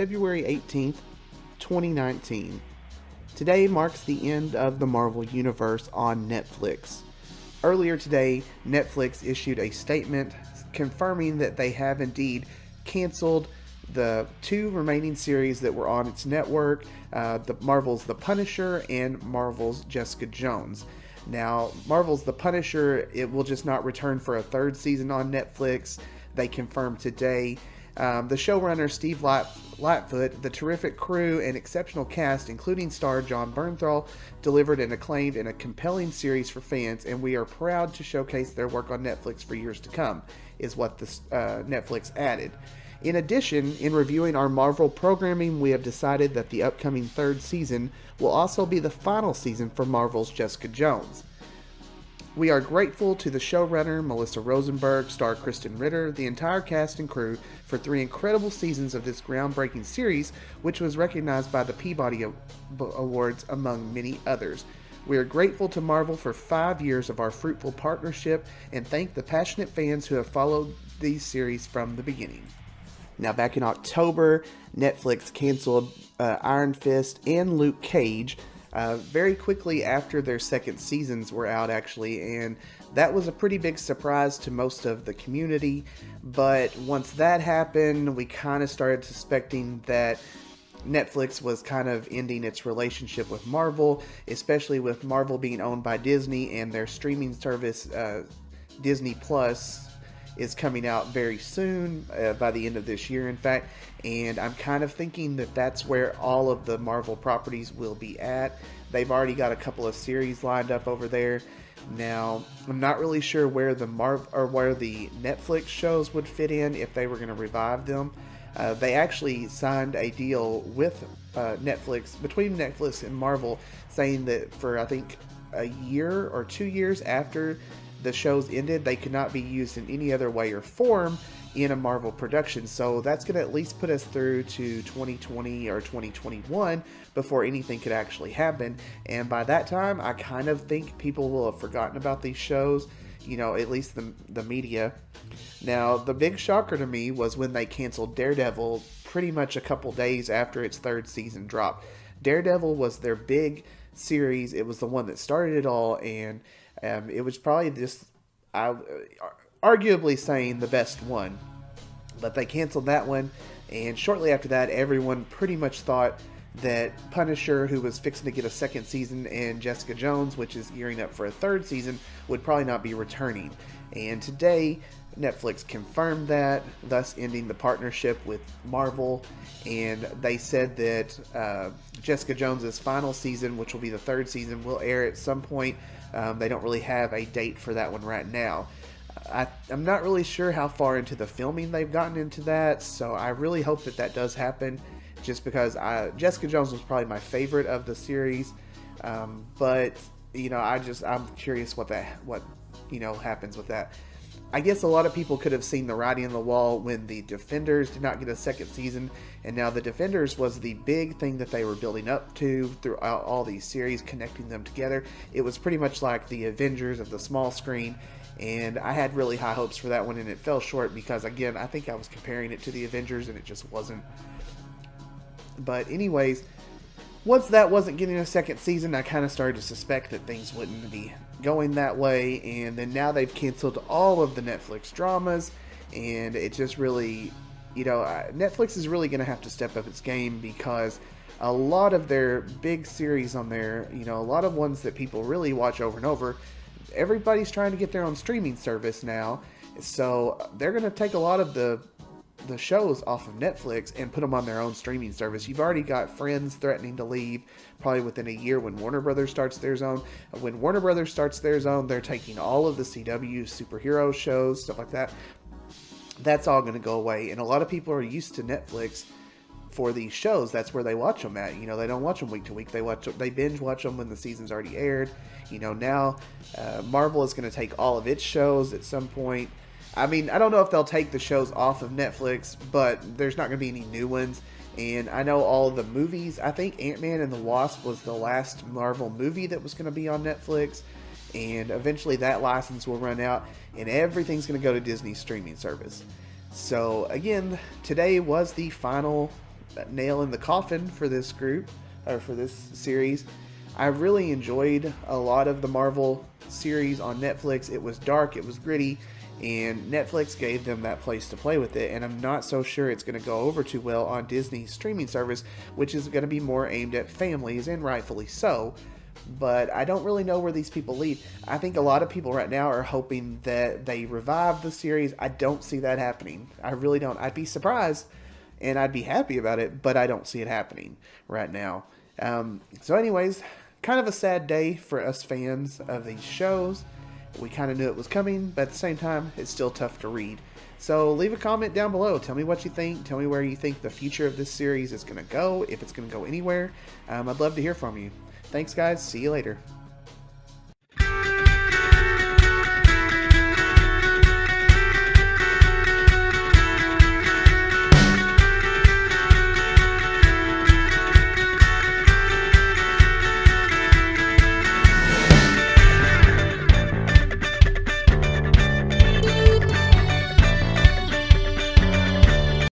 February 18th, 2019. Today marks the end of the Marvel Universe on Netflix. Earlier today, Netflix issued a statement confirming that they have indeed canceled the two remaining series that were on its network, Marvel's The Punisher and Marvel's Jessica Jones. Now, Marvel's The Punisher, it will just not return for a third season on Netflix. They confirmed today. The showrunner Steve Lightfoot, the terrific crew, and exceptional cast, including star Jon Bernthal, delivered an acclaimed and a compelling series for fans, and we are proud to showcase their work on Netflix for years to come, is what Netflix added. In addition, in reviewing our Marvel programming, we have decided that the upcoming third season will also be the final season for Marvel's Jessica Jones. We are grateful to the showrunner, Melissa Rosenberg, star Kristen Ritter, the entire cast and crew for 3 incredible seasons of this groundbreaking series, which was recognized by the Peabody Awards, among many others. We are grateful to Marvel for 5 years of our fruitful partnership and thank the passionate fans who have followed these series from the beginning. Now, back in October, Netflix canceled Iron Fist and Luke Cage very quickly after their second seasons were out, actually, and that was a pretty big surprise to most of the community. But once that happened, we kind of started suspecting that Netflix was kind of ending its relationship with Marvel, especially with Marvel being owned by Disney, and their streaming service, Disney Plus, is coming out very soon, by the end of this year, in fact, and I'm kind of thinking that that's where all of the Marvel properties will be at. They've already got a couple of series lined up over there. Now, I'm not really sure where the Netflix shows would fit in if they were going to revive them. They actually signed a deal with Netflix, between Netflix and Marvel, saying that for, I think, a year or 2 years after the shows ended, they could not be used in any other way or form in a Marvel production. So that's going to at least put us through to 2020 or 2021 before anything could actually happen. And by that time, I kind of think people will have forgotten about these shows, at least the media. Now, the big shocker to me was when they canceled Daredevil pretty much a couple days after its third season dropped. Daredevil was their big series. It was the one that started it all, and it was probably arguably saying the best one. But they canceled that one, and shortly after that, everyone pretty much thought that Punisher, who was fixing to get a second season, and Jessica Jones, which is gearing up for a third season, would probably not be returning. And today, Netflix confirmed that, thus ending the partnership with Marvel, and they said that Jessica Jones' final season, which will be the third season, will air at some point. They don't really have a date for that one right now. I'm not really sure how far into the filming they've gotten into that, so I really hope that does happen, just because Jessica Jones was probably my favorite of the series. But I'm curious what happens with that. I guess a lot of people could have seen the writing on the wall when the Defenders did not get a second season, and now the Defenders was the big thing that they were building up to throughout all these series, connecting them together. It was pretty much like the Avengers of the small screen, and I had really high hopes for that one, and it fell short because, again, I think I was comparing it to the Avengers, and it just wasn't. But anyways, once that wasn't getting a second season, I kind of started to suspect that things wouldn't be going that way, and then now they've canceled all of the Netflix dramas, and it just really, Netflix is really going to have to step up its game, because a lot of their big series on there, a lot of ones that people really watch over and over, everybody's trying to get their own streaming service now, so they're going to take a lot of the shows off of Netflix and put them on their own streaming service. You've already got Friends threatening to leave probably within a year when Warner Brothers starts their own. When Warner Brothers starts their own, they're taking all of the CW superhero shows, stuff like that. That's all going to go away. And a lot of people are used to Netflix for these shows. That's where they watch them at. They don't watch them week to week. They binge watch them when the season's already aired. Now Marvel is going to take all of its shows at some point. I mean, I don't know if they'll take the shows off of Netflix, but there's not going to be any new ones. And I know all of the movies, I think Ant-Man and the Wasp was the last Marvel movie that was going to be on Netflix. And eventually that license will run out, and everything's going to go to Disney's streaming service. So again, today was the final nail in the coffin for this group, or for this series. I really enjoyed a lot of the Marvel series on Netflix. It was dark, it was gritty, and Netflix gave them that place to play with it, and I'm not so sure it's going to go over too well on Disney's streaming service, which is going to be more aimed at families, and rightfully so. But I don't really know where these people lead. I think a lot of people right now are hoping that they revive the series. I don't see that happening. I really don't. I'd be surprised, and I'd be happy about it, but I don't see it happening right now. So anyways, kind of a sad day for us fans of these shows. We kind of knew it was coming, but at the same time, it's still tough to read. So leave a comment down below. Tell me what you think. Tell me where you think the future of this series is going to go, if it's going to go anywhere. I'd love to hear from you. Thanks, guys. See you later.